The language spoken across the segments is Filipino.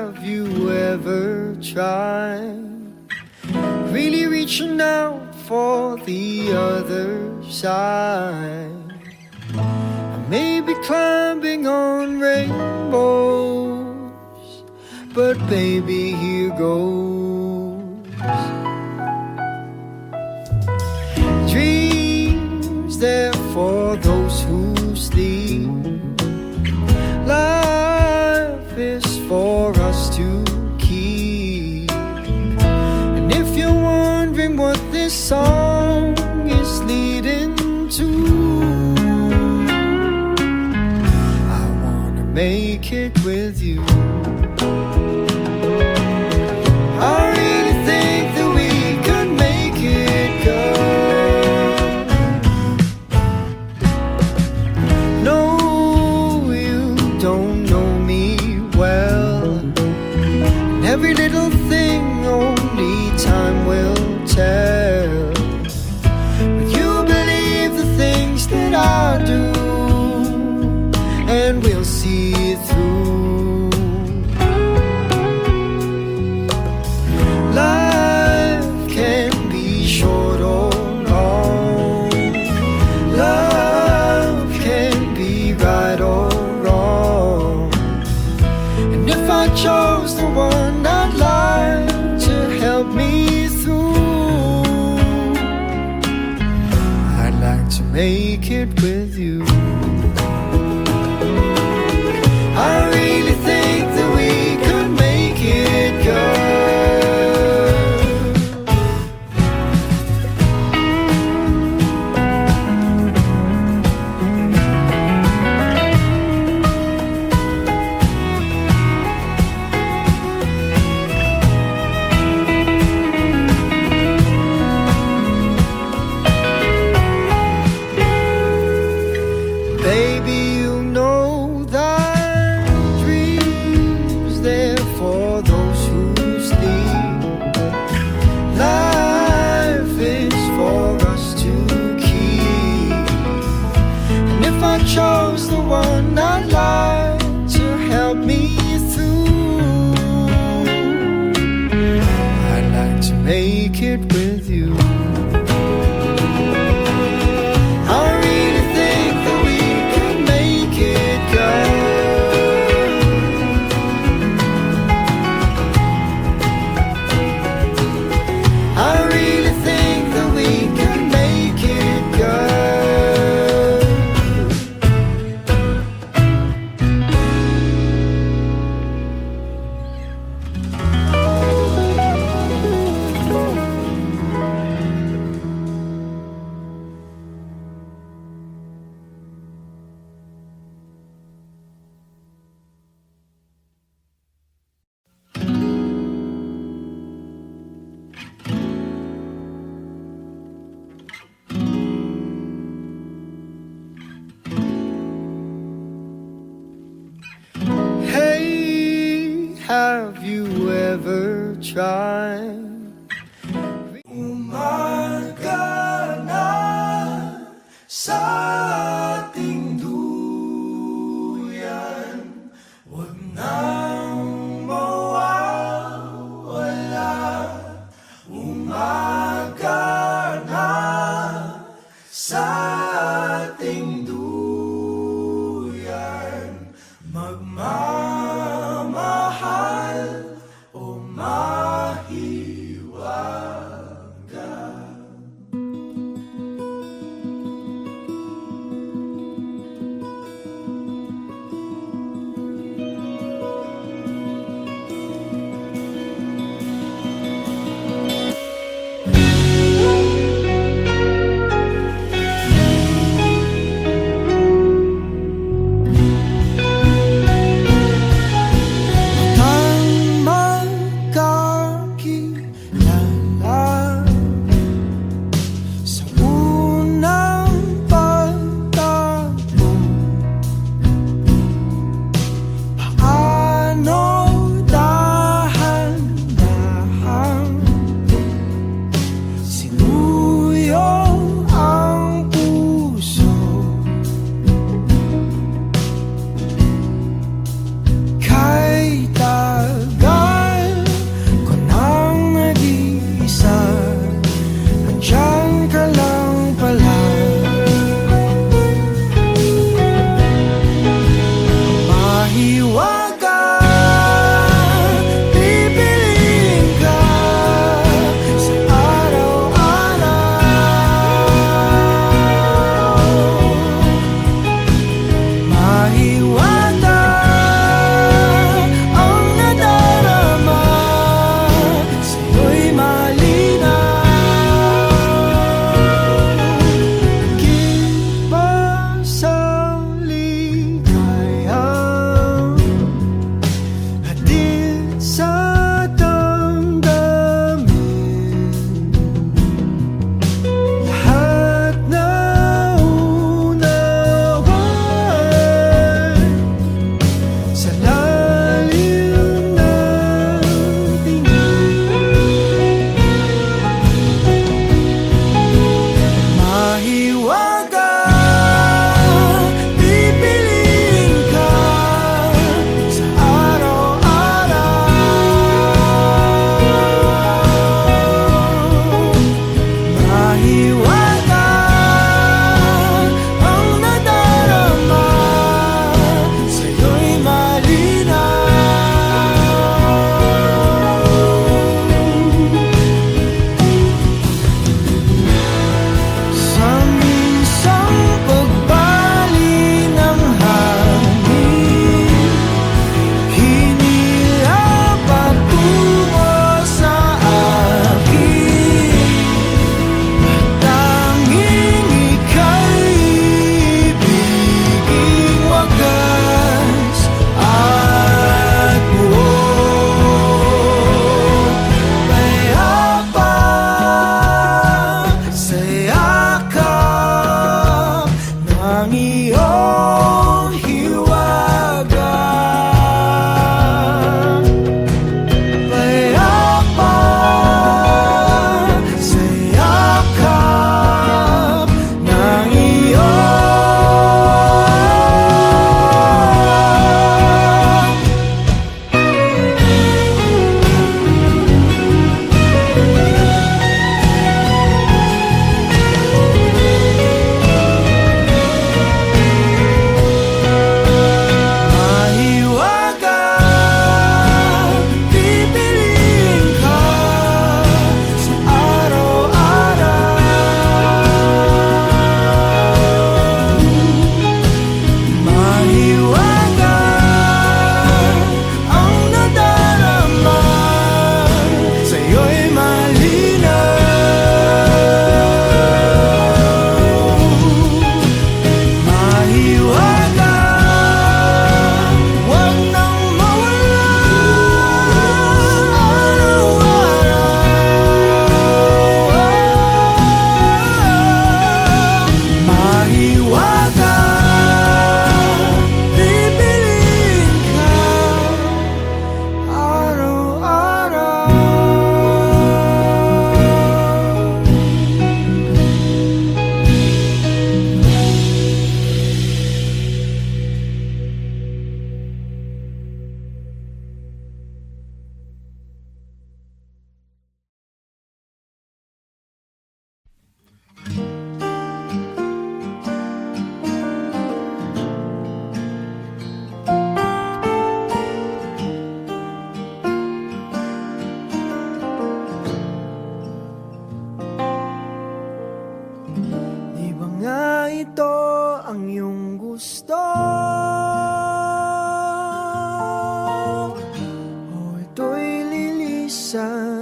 have you ever tried really reaching out for the other side? I may be climbing on rainbows, but baby, here goes. Dreams there for those who sleep. Life is for us to keep. And if you're wondering what this song is leading to, I wanna make it with you. I really think that we could make it, girl. No, you don't know me well, and every little thing only time will tell. But you believe the things that I do, and we'll see it through. Life can be short or long. Love can be right or wrong. And if I chose the one I'd like to help me through, I'd like to make it with you. I really think that we could make it, girl. Baby, you know that dreams there for those who sleep. Life is for us to keep. And if I chose the one I'd like to help me through, I'd like to make it with you. I really think that we could make it, girl. I really think that we could make it, girl. Hey, have you ever tried? Umaga na sa ating duyan, huwag nang mawawala. Umaga na sa ating duyan, magmamahal o mahirap.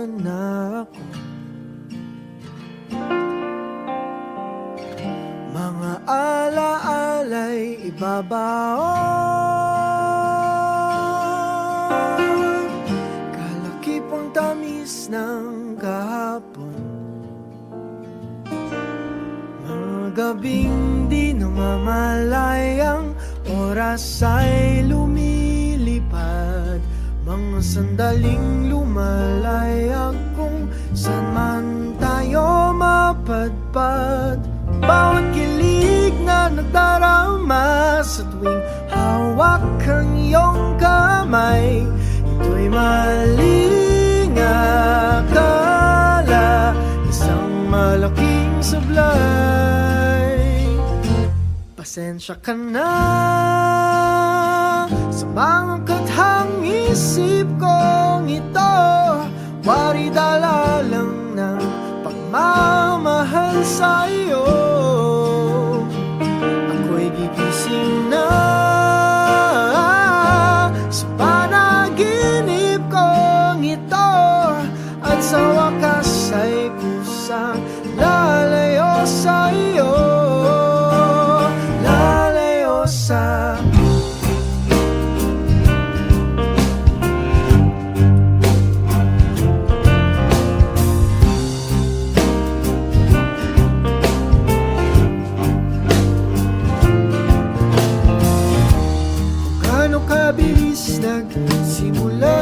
na ako. Mga alaala'y ibabaon, kalakipang tamis ng kahapon. Mga gabing di namamalayang oras ay lumilipad, mga sandaling lumalayag kung saan man tayo mapadpad. Bawat kilig na nagdarama sa tuwing hawak ang iyong kamay, ito'y maling akala, isang malaking sablay. Pasensya ka na sa mga kathang isip kong ito, wari dala lang ng pagmamahal sa'yo. Ako'y gigising na sa panaginip kong ito, at sa wakas ay kusang lalayo sa'yo, lalayo sa kabilis nagsimula,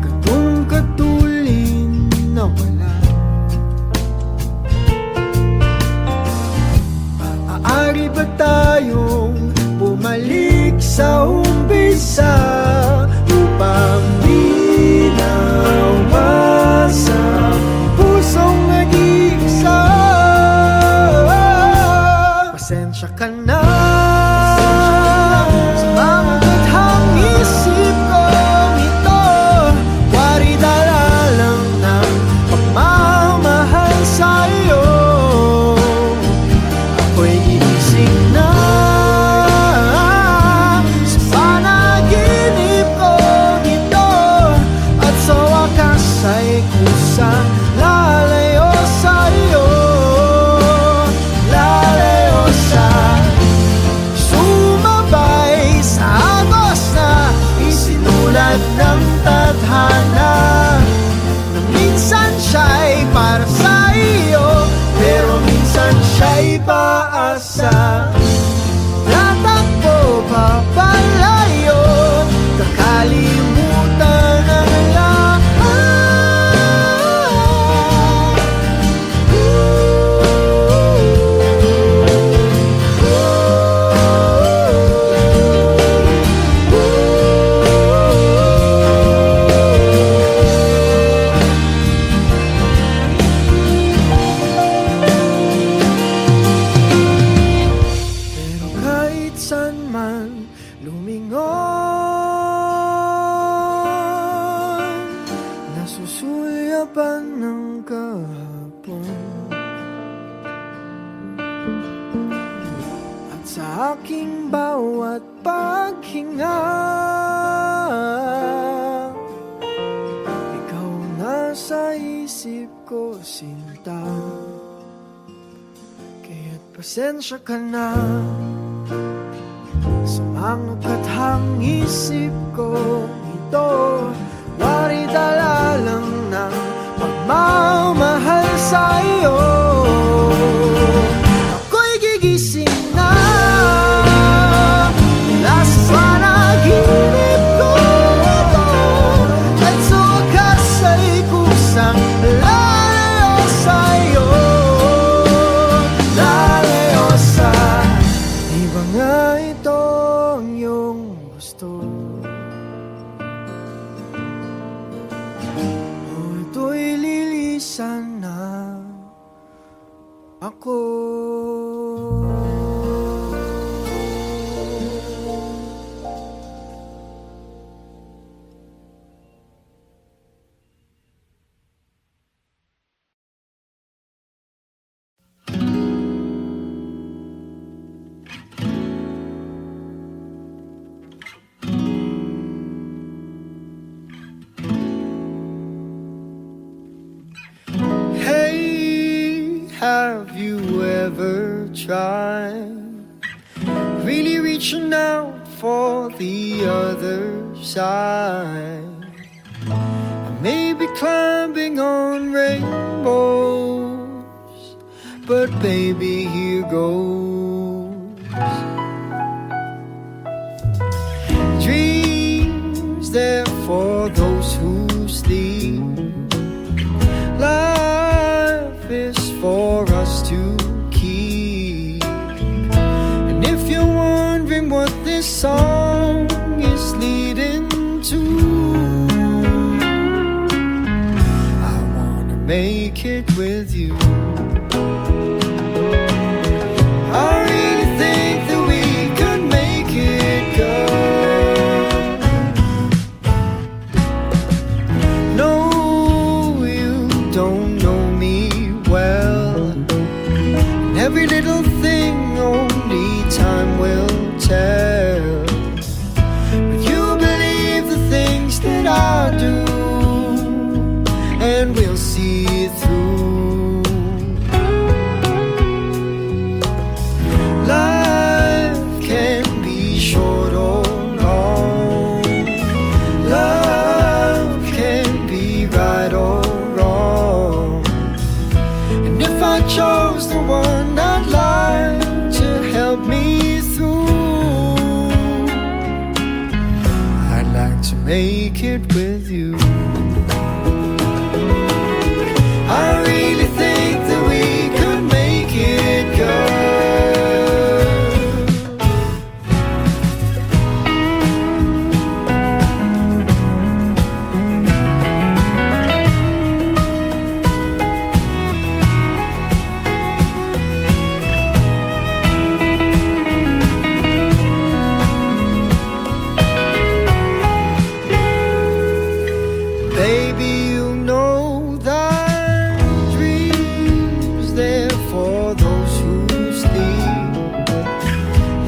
katong katulin na wala. Maaari ba tayong bumalik sa umpisa upang di nawasak pusong nag-iisa? Pasensya ka na sa mga kathang isip kong ito, wari dala lang ng pagmamahal sa'yo. Ako'y gigising na sa panaginip kong ito, at sa wakas ay kusang lalayo sa'yo, lalayo sumabay sa agos na isinulat ng tadhana, na minsan siya'y para sa iyo, pero minsan siya'y paasa. Tatakbo papalayo, kakalimutan ang lahat. Nasusulyapan ng kahapon, at sa aking bawat paghinga, ikaw nasa isip ko, sinta. Kaya't pasensya ka na sa mga kathang isip ko ito, wari dala lang ng pagmamahal sa'yo. Ako'y gigising na mula sa panaginip ko ito, at sa wakas ay kusang lalayo sa'yo, lalayo sa di ba nga ito ang iyong gusto? Ito'y lilisan na ako. try, really reaching out for the other side. I may be climbing on rainbows, but baby, here goes. Dreams there for those who sleep. Life is for us to keep. And if you're wondering what this song is leading to, I wanna make it with you. I really think that we could make it, girl. No, you don't know me well, and every little thing only time will tell. But you believe the things that I do, and we'll see it through. Life can be short or long. Love can be right or wrong. And if I chose the one I'd like to help me through, I'd like to make it with you. I really think that we could make it, girl. Baby, you know that dreams there for those who sleep.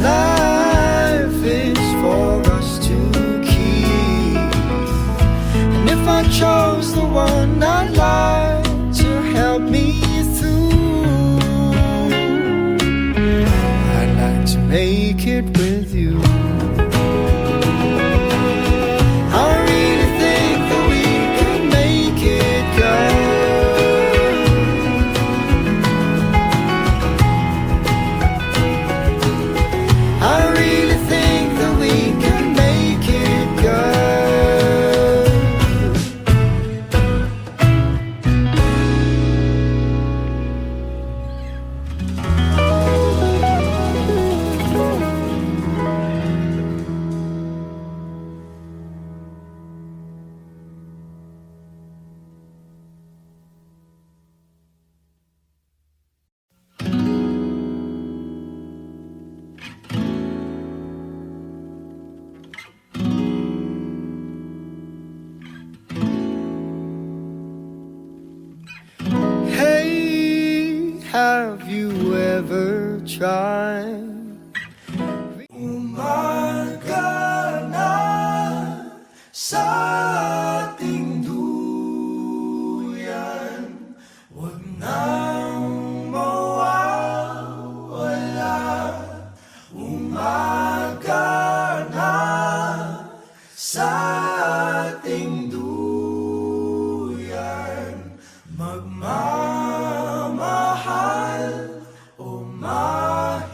Life is for us to keep. And if I chose the one I'd like to help me through, I'd like to make it with you. I really think that we could make it, girl. I really think that we could make it, girl. Hey, have you ever tried? Umaga na sa ating duyan, wag nang mawawala. Umaga na sa ating duyan, magmamahal o mahal.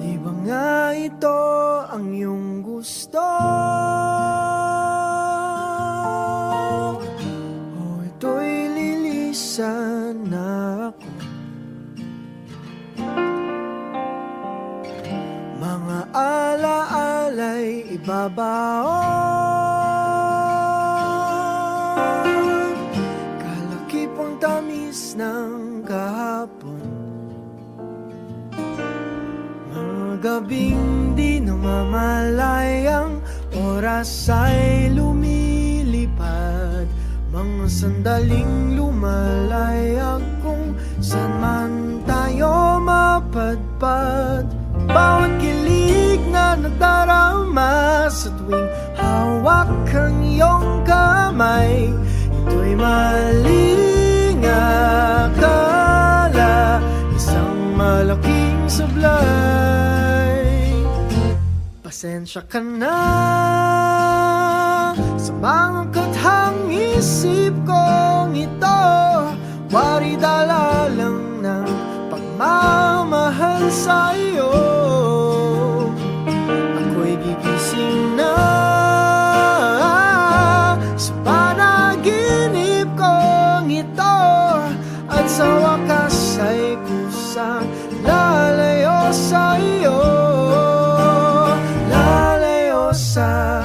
Di ba nga ito ang iyong gusto? O ito'y lilisan na ako? Mga alaala'y ibabaon, kalakipang tamis ng kahapon. Mga gabing di namamalayang oras ay lumilipad, mga sandaling lumalayag kung saan man tayo mapadpad. Bawat kilig na nadarama sa tuwing hawak ang iyong kamay, ito'y maling akala, isang malaking sablay. Pasensya ka na sa mga kathang isip kong ito, wari dala lang ng pagmamahal sa iyo. Ako'y gigising na sa panaginip kong ito, at sa wakas ay kusang lalayo sa iyo, lalayo sa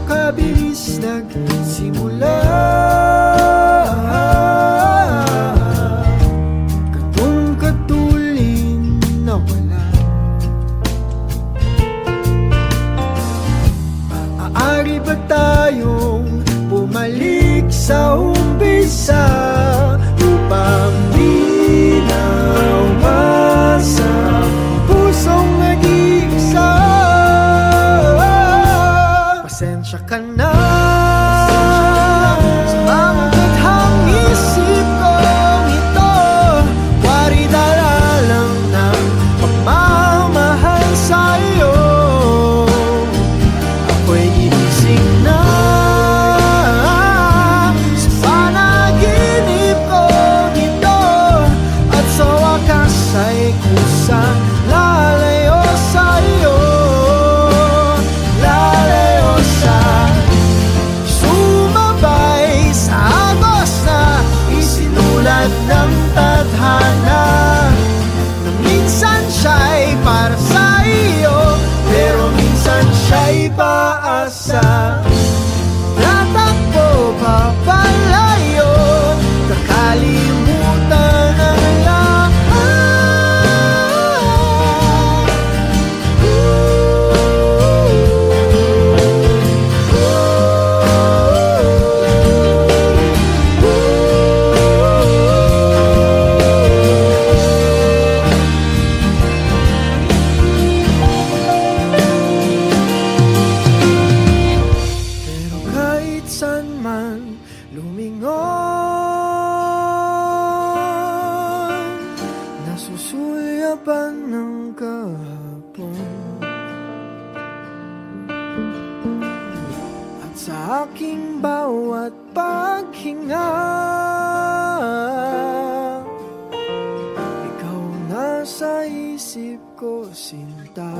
kabilis nagsimula, katong katulin na wala. Maaari ba tayong bumalik sa umpisa upang di nawasa pusong nag-iisa? Pasensya ka na sa mga kathang isip kong ito, wari dala lang ng pagmamahal sa iyo. Ako'y gigising na sa panaginip kong ito, at sa wakas ay kusang lalayo sa iyo, ng tadhana, na minsan siya'y para sa iyo, pero minsan siya'y paasa. Tatakbo papalayo, kakalimutan ang lahat. Lumingon, nasusulyapan ng kahapon, at sa aking bawat paghinga, ikaw nasa isip ko, sinta.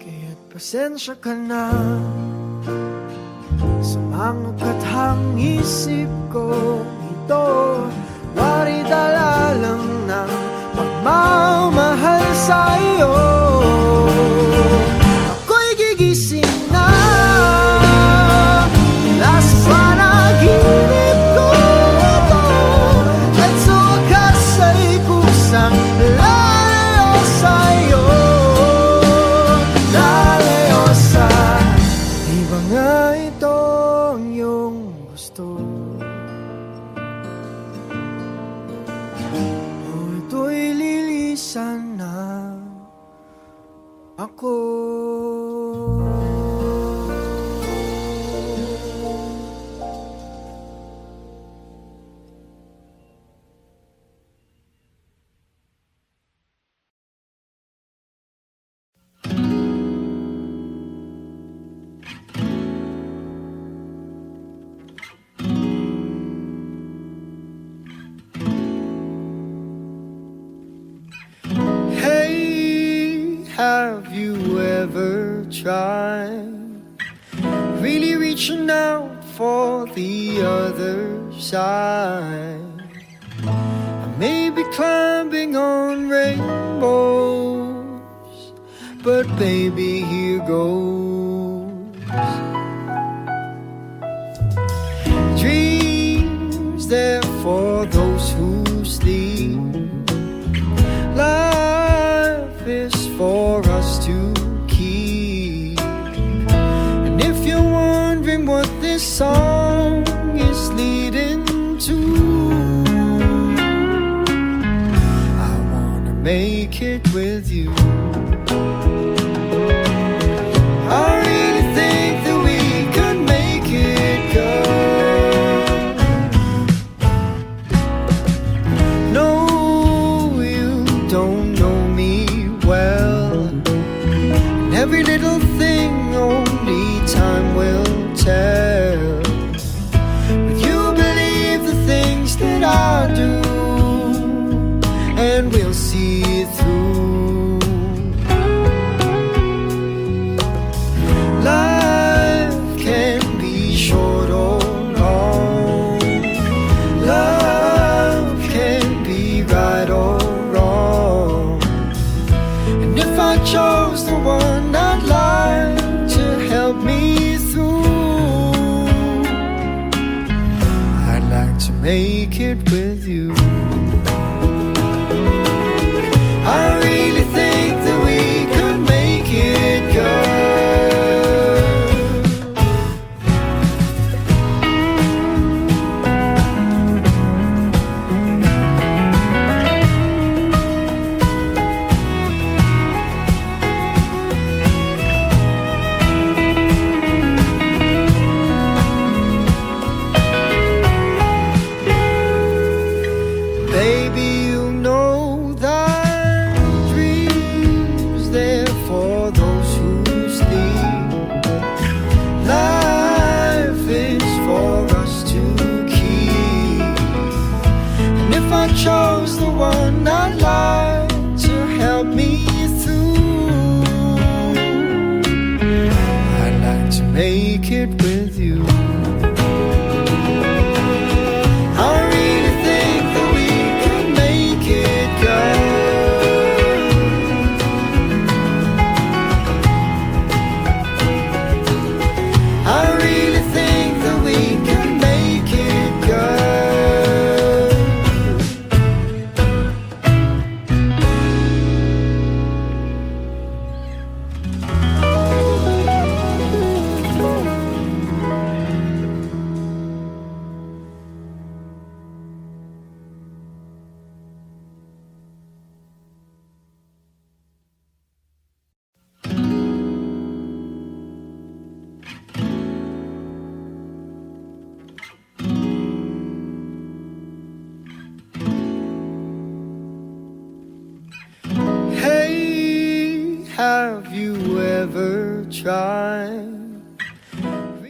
Kaya't pasensya ka na sa mga kathang isip ko ito, wari dala lang ng pagmamahal sa iyo. Ako'y gigising na mula sa panaginip ko ito, at sa wakas ay kusang lalayo sa iyo, lalayo sa. Di ba nga ito ang iyong gusto? O ito'y lilisan na ako. have you ever tried really reaching out for the other side? I may be climbing on rainbows, but baby, here goes. Dreams there for those who sleep. Life is for us to keep. And if you're wondering what this song is leading to, I wanna make it with you. I really think that we could make it, girl. No, you don't know me well, and every little thing only time will tell. But you believe the things that I do, and we'll see it through. Life can be short or long. Love can be right or wrong. And if I chose the one I'd like to help me through, I'd like to make it with you. I really think that we could make it, girl. Baby, you know that dreams there for those who sleep. Life is for us to keep. And if I chose the one I'd like to help me through, I'd like to make it with you. I really think that we could make it, girl. I really think that we could make it, girl. Hey, have you ever tried